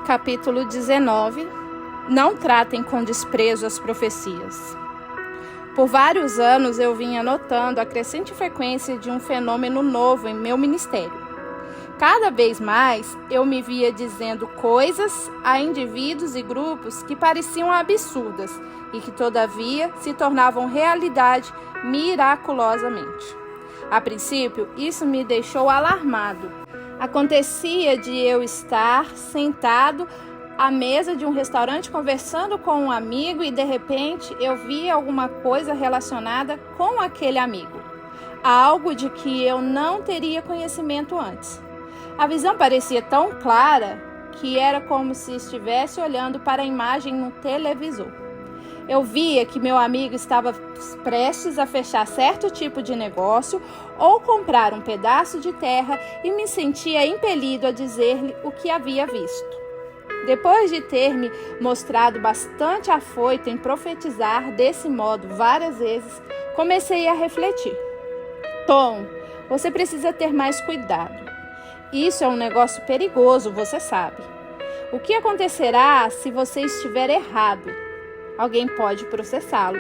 capítulo 19. Não tratem com desprezo as profecias. Por vários anos eu vinha notando a crescente frequência de um fenômeno novo em meu ministério. Cada vez mais eu me via dizendo coisas a indivíduos e grupos que pareciam absurdas e que todavia se tornavam realidade miraculosamente. A princípio, isso me deixou alarmado. Acontecia de eu estar sentado à mesa de um restaurante conversando com um amigo e de repente eu via alguma coisa relacionada com aquele amigo. Algo de que eu não teria conhecimento antes. A visão parecia tão clara que era como se estivesse olhando para a imagem no televisor. Eu via que meu amigo estava prestes a fechar certo tipo de negócio ou comprar um pedaço de terra e me sentia impelido a dizer-lhe o que havia visto. Depois de ter me mostrado bastante afoito em profetizar desse modo várias vezes, comecei a refletir. Tom, você precisa ter mais cuidado. Isso é um negócio perigoso, você sabe. O que acontecerá se você estiver errado? Alguém pode processá-lo.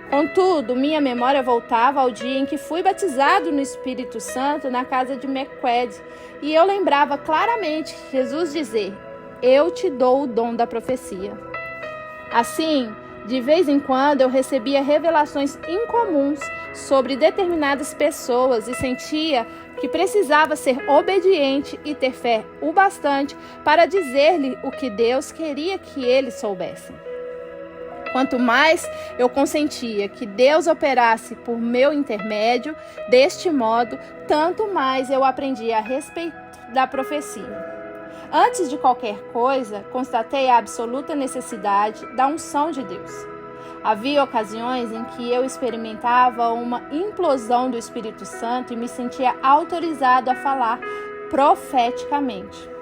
Contudo, minha memória voltava ao dia em que fui batizado no Espírito Santo na casa de McQuaid, e eu lembrava claramente Jesus dizer: eu te dou o dom da profecia. Assim, de vez em quando eu recebia revelações incomuns sobre determinadas pessoas e sentia que precisava ser obediente e ter fé o bastante para dizer-lhe o que Deus queria que eles soubessem. Quanto mais eu consentia que Deus operasse por meu intermédio, deste modo, tanto mais eu aprendia a respeito da profecia. Antes de qualquer coisa, constatei a absoluta necessidade da unção de Deus. Havia ocasiões em que eu experimentava uma implosão do Espírito Santo e me sentia autorizado a falar profeticamente.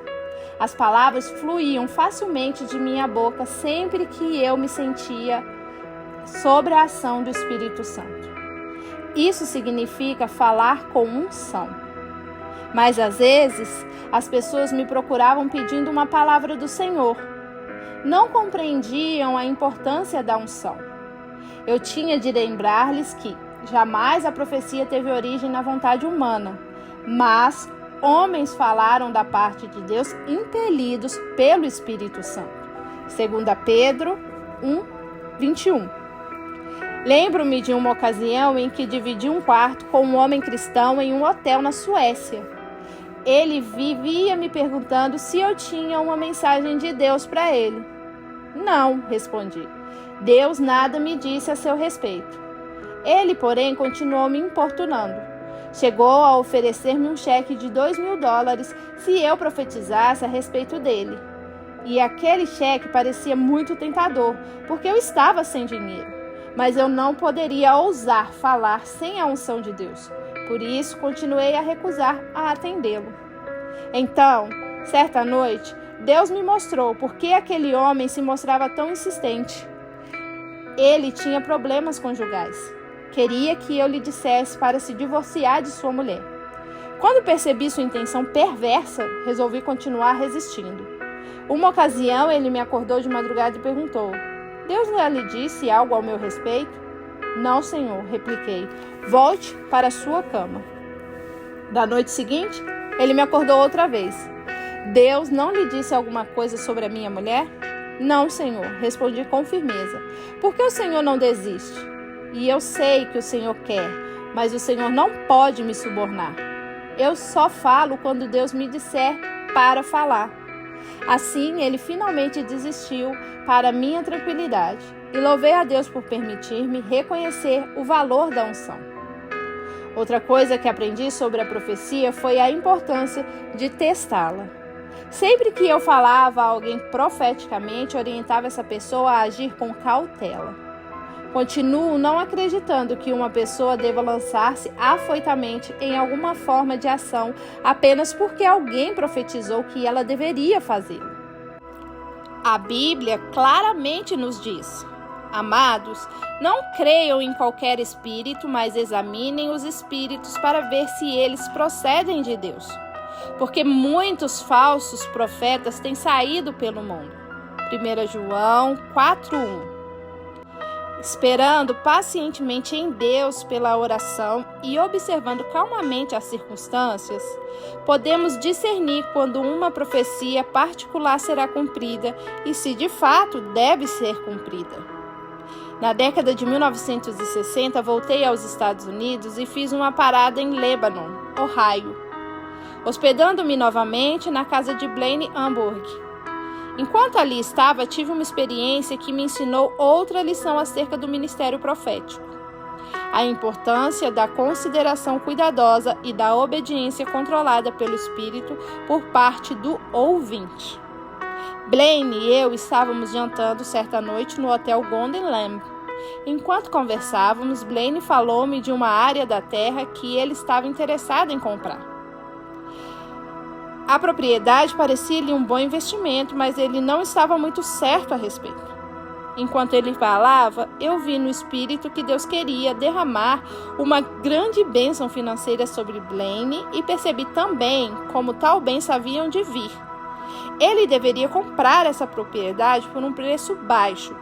As palavras fluíam facilmente de minha boca sempre que eu me sentia sob a ação do Espírito Santo. Isso significa falar com unção. Mas às vezes, as pessoas me procuravam pedindo uma palavra do Senhor. Não compreendiam a importância da unção. Eu tinha de lembrar-lhes que jamais a profecia teve origem na vontade humana, mas homens falaram da parte de Deus impelidos pelo Espírito Santo. 2 Pedro 1:21. Lembro-me de uma ocasião em que dividi um quarto com um homem cristão em um hotel na Suécia. Ele vivia me perguntando se eu tinha uma mensagem de Deus para ele. Não, respondi. Deus nada me disse a seu respeito. Ele, porém, continuou me importunando. Chegou a oferecer-me um cheque de $2.000 se eu profetizasse a respeito dele. E aquele cheque parecia muito tentador, porque eu estava sem dinheiro. Mas eu não poderia ousar falar sem a unção de Deus. Por isso, continuei a recusar a atendê-lo. Então, certa noite, Deus me mostrou por que aquele homem se mostrava tão insistente. Ele tinha problemas conjugais. Queria que eu lhe dissesse para se divorciar de sua mulher. Quando percebi sua intenção perversa, resolvi continuar resistindo. Uma ocasião, ele me acordou de madrugada e perguntou: Deus já lhe disse algo ao meu respeito? Não, Senhor, repliquei. Volte para a sua cama. Da noite seguinte, ele me acordou outra vez. Deus não lhe disse alguma coisa sobre a minha mulher? Não, Senhor, respondi com firmeza. Por que o Senhor não desiste? E eu sei que o Senhor quer, mas o Senhor não pode me subornar. Eu só falo quando Deus me disser para falar. Assim, ele finalmente desistiu para minha tranquilidade. E louvei a Deus por permitir-me reconhecer o valor da unção. Outra coisa que aprendi sobre a profecia foi a importância de testá-la. Sempre que eu falava a alguém profeticamente, orientava essa pessoa a agir com cautela. Continuo não acreditando que uma pessoa deva lançar-se afoitamente em alguma forma de ação apenas porque alguém profetizou que ela deveria fazê-lo. A Bíblia claramente nos diz: Amados, não creiam em qualquer espírito, mas examinem os espíritos para ver se eles procedem de Deus. porque muitos falsos profetas têm saído pelo mundo. 1 João 4:1. Esperando pacientemente em Deus pela oração e observando calmamente as circunstâncias, podemos discernir quando uma profecia particular será cumprida e se de fato deve ser cumprida. Na década de 1960, voltei aos Estados Unidos e fiz uma parada em Lebanon, Ohio, hospedando-me novamente na casa de Blaine Hamburg. Enquanto ali estava, tive uma experiência que me ensinou outra lição acerca do ministério profético: a importância da consideração cuidadosa e da obediência controlada pelo Espírito por parte do ouvinte. Blaine e eu estávamos jantando certa noite no Hotel Golden Lamb. Enquanto conversávamos, Blaine falou-me de uma área da terra que ele estava interessado em comprar. A propriedade parecia-lhe um bom investimento, mas ele não estava muito certo a respeito. Enquanto ele falava, eu vi no espírito que Deus queria derramar uma grande bênção financeira sobre Blaine e percebi também como tal bênção havia de vir. Ele deveria comprar essa propriedade por um preço baixo.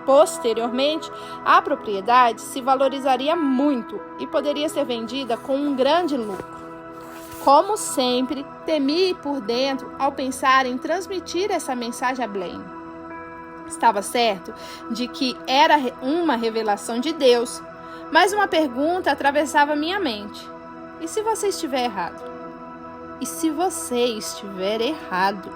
Posteriormente, a propriedade se valorizaria muito e poderia ser vendida com um grande lucro. Como sempre, temi por dentro ao pensar em transmitir essa mensagem a Blaine. Estava certo de que era uma revelação de Deus, mas uma pergunta atravessava minha mente: e se você estiver errado? E se você estiver errado?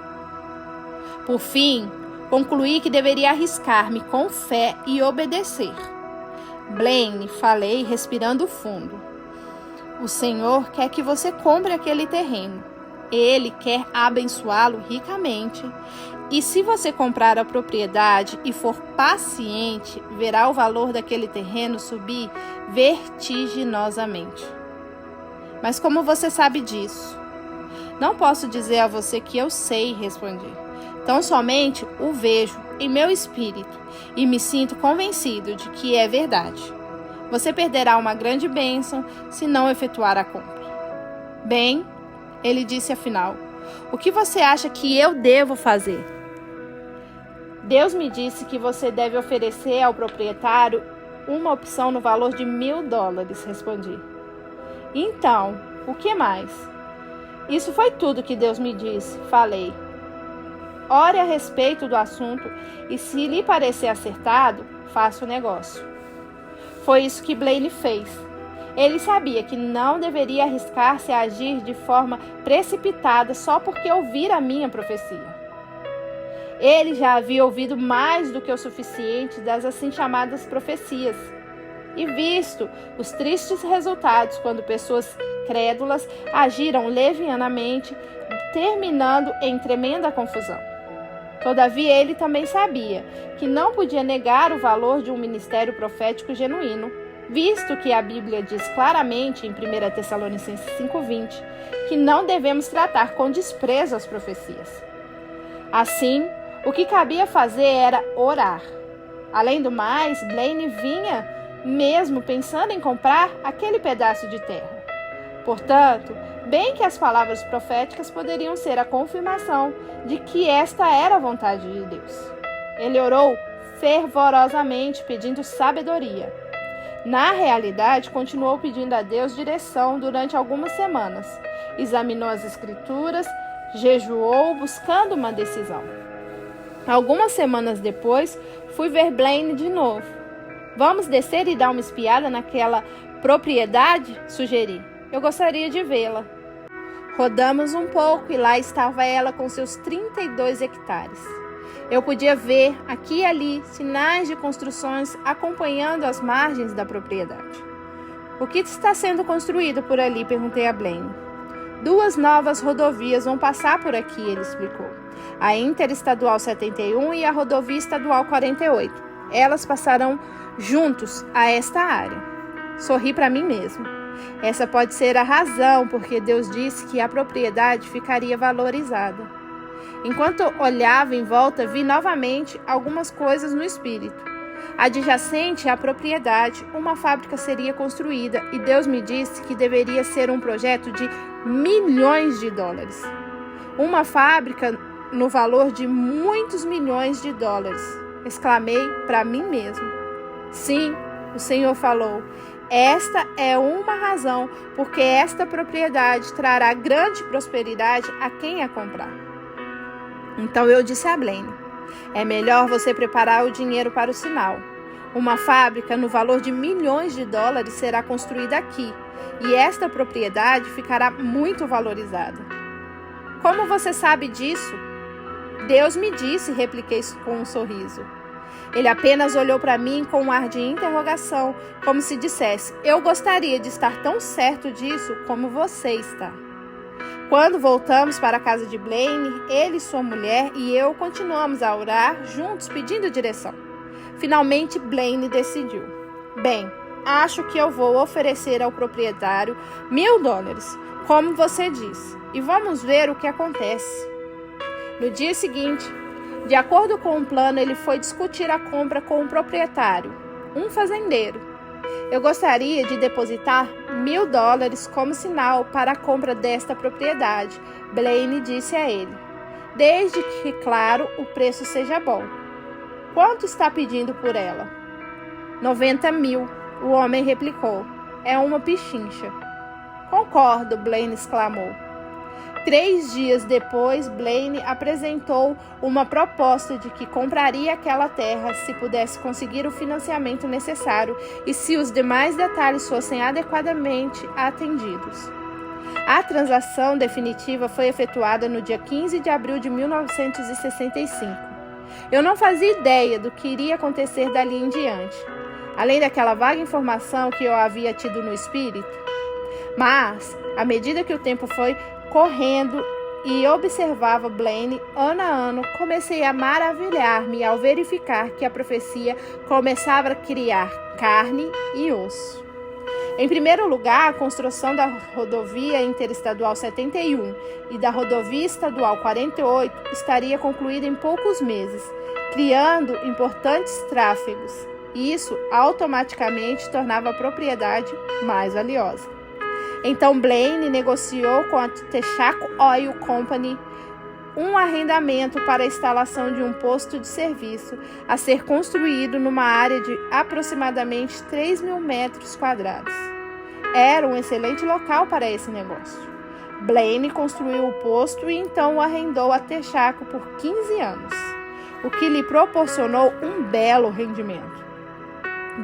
Por fim, concluí que deveria arriscar-me com fé e obedecer. Blaine, falei respirando fundo. O Senhor quer que você compre aquele terreno. Ele quer abençoá-lo ricamente. E se você comprar a propriedade e for paciente, verá o valor daquele terreno subir vertiginosamente. Mas como você sabe disso? Não posso dizer a você que eu sei, respondi. Tão somente o vejo em meu espírito e me sinto convencido de que é verdade. Você perderá uma grande bênção se não efetuar a compra. Bem, ele disse afinal, o que você acha que eu devo fazer? Deus me disse que você deve oferecer ao proprietário uma opção no valor de $1.000, respondi. Então, o que mais? Isso foi tudo que Deus me disse, falei. Ore a respeito do assunto e se lhe parecer acertado, faça o negócio. Foi isso que Blaine fez. Ele sabia que não deveria arriscar-se a agir de forma precipitada só porque ouvira a minha profecia. Ele já havia ouvido mais do que o suficiente das assim chamadas profecias e visto os tristes resultados quando pessoas crédulas agiram levianamente, terminando em tremenda confusão. Todavia, ele também sabia que não podia negar o valor de um ministério profético genuíno, visto que a Bíblia diz claramente em 1 Tessalonicenses 5:20 que não devemos tratar com desprezo as profecias. Assim, o que cabia fazer era orar. Além do mais, Blaine vinha mesmo pensando em comprar aquele pedaço de terra. Portanto, bem que as palavras proféticas poderiam ser a confirmação de que esta era a vontade de Deus. Ele orou fervorosamente, pedindo sabedoria. Na realidade, continuou pedindo a Deus direção durante algumas semanas. Examinou as Escrituras, jejuou, buscando uma decisão. Algumas semanas depois, fui ver Blaine de novo. Vamos descer e dar uma espiada naquela propriedade? Sugeri. Eu gostaria de vê-la. Rodamos um pouco e lá estava ela com seus 32 hectares. Eu podia ver, aqui e ali, sinais de construções acompanhando as margens da propriedade. O que está sendo construído por ali? Perguntei a Blaine. 2 novas rodovias vão passar por aqui, ele explicou. A Interestadual 71 e a Rodovia Estadual 48. Elas passarão juntos a esta área. Sorri para mim mesmo. Essa pode ser a razão porque Deus disse que a propriedade ficaria valorizada. Enquanto olhava em volta, vi novamente algumas coisas no espírito. Adjacente à propriedade, uma fábrica seria construída e Deus me disse que deveria ser um projeto de milhões de dólares. Uma fábrica no valor de muitos milhões de dólares. Exclamei para mim mesmo. Sim, o Senhor falou. Esta é uma razão porque esta propriedade trará grande prosperidade a quem a comprar. Então eu disse a Blaine, é melhor você preparar o dinheiro para o sinal. Uma fábrica no valor de milhões de dólares será construída aqui e esta propriedade ficará muito valorizada. Como você sabe disso? Deus me disse, repliquei com um sorriso. Ele apenas olhou para mim com um ar de interrogação, como se dissesse, eu gostaria de estar tão certo disso como você está. Quando voltamos para a casa de Blaine, ele, sua mulher e eu continuamos a orar juntos pedindo direção. Finalmente, Blaine decidiu. Bem, acho que eu vou oferecer ao proprietário $1.000, como você disse, e vamos ver o que acontece. No dia seguinte, de acordo com o plano, ele foi discutir a compra com o proprietário, um fazendeiro. Eu gostaria de depositar $1.000 como sinal para a compra desta propriedade, Blaine disse a ele. Desde que, claro, o preço seja bom. Quanto está pedindo por ela? 90 mil, o homem replicou. É uma pichincha. Concordo, Blaine exclamou. 3 dias depois, Blaine apresentou uma proposta de que compraria aquela terra se pudesse conseguir o financiamento necessário e se os demais detalhes fossem adequadamente atendidos. A transação definitiva foi efetuada no dia 15 de abril de 1965. Eu não fazia ideia do que iria acontecer dali em diante, além daquela vaga informação que eu havia tido no espírito. Mas, à medida que o tempo foi correndo e observava Blaine ano a ano, comecei a maravilhar-me ao verificar que a profecia começava a criar carne e osso. Em primeiro lugar, a construção da rodovia interestadual 71 e da rodovia estadual 48 estaria concluída em poucos meses, criando importantes tráfegos. Isso automaticamente tornava a propriedade mais valiosa. Então Blaine negociou com a Texaco Oil Company um arrendamento para a instalação de um posto de serviço a ser construído numa área de aproximadamente 3.000 metros quadrados. Era um excelente local para esse negócio. Blaine construiu o posto e então o arrendou a Texaco por 15 anos, o que lhe proporcionou um belo rendimento.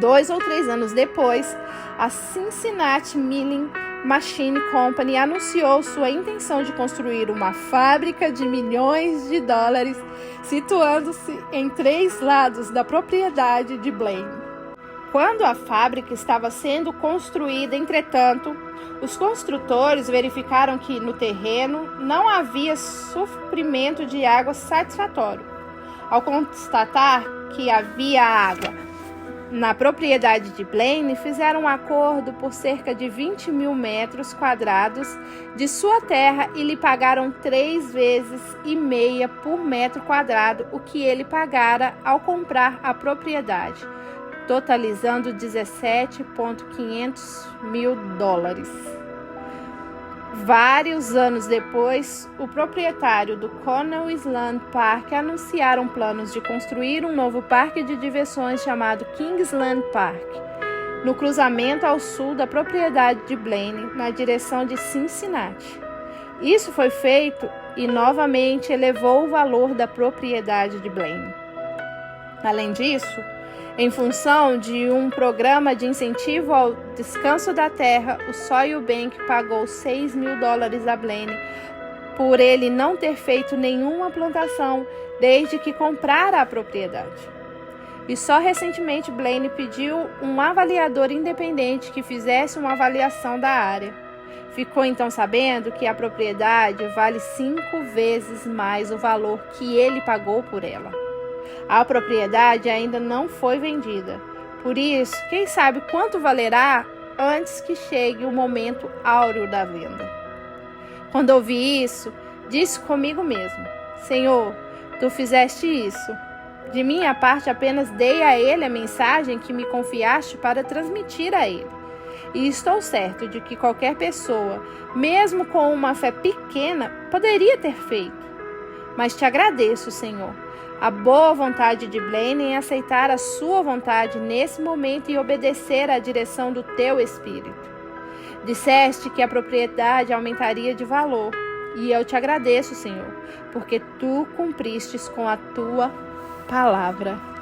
2 ou 3 anos depois, a Cincinnati Milling Machine Company anunciou sua intenção de construir uma fábrica de milhões de dólares, situando-se em 3 lados da propriedade de Blaine. Quando a fábrica estava sendo construída, entretanto, os construtores verificaram que no terreno não havia suprimento de água satisfatório. Ao constatar que havia água na propriedade de Blaine, fizeram um acordo por cerca de 20.000 metros quadrados de sua terra e lhe pagaram 3,5 vezes por metro quadrado o que ele pagara ao comprar a propriedade, totalizando $17.500 mil. Vários anos depois, o proprietário do Cornell Island Park anunciaram planos de construir um novo parque de diversões chamado Kingsland Park, no cruzamento ao sul da propriedade de Blaine, na direção de Cincinnati. Isso foi feito e novamente elevou o valor da propriedade de Blaine. Além disso, em função de um programa de incentivo ao descanso da terra, o Soil Bank pagou $6.000 a Blaine por ele não ter feito nenhuma plantação desde que comprara a propriedade. E só recentemente Blaine pediu um avaliador independente que fizesse uma avaliação da área. Ficou então sabendo que a propriedade vale 5 vezes mais o valor que ele pagou por ela. A propriedade ainda não foi vendida. Por isso, quem sabe quanto valerá antes que chegue o momento áureo da venda. Quando ouvi isso, disse comigo mesmo: Senhor, tu fizeste isso. De minha parte, apenas dei a ele a mensagem que me confiaste para transmitir a ele. E estou certo de que qualquer pessoa, mesmo com uma fé pequena, poderia ter feito. Mas te agradeço, Senhor, a boa vontade de Blaine em aceitar a sua vontade nesse momento e obedecer à direção do teu Espírito. Disseste que a propriedade aumentaria de valor, e eu te agradeço, Senhor, porque tu cumpristes com a tua palavra.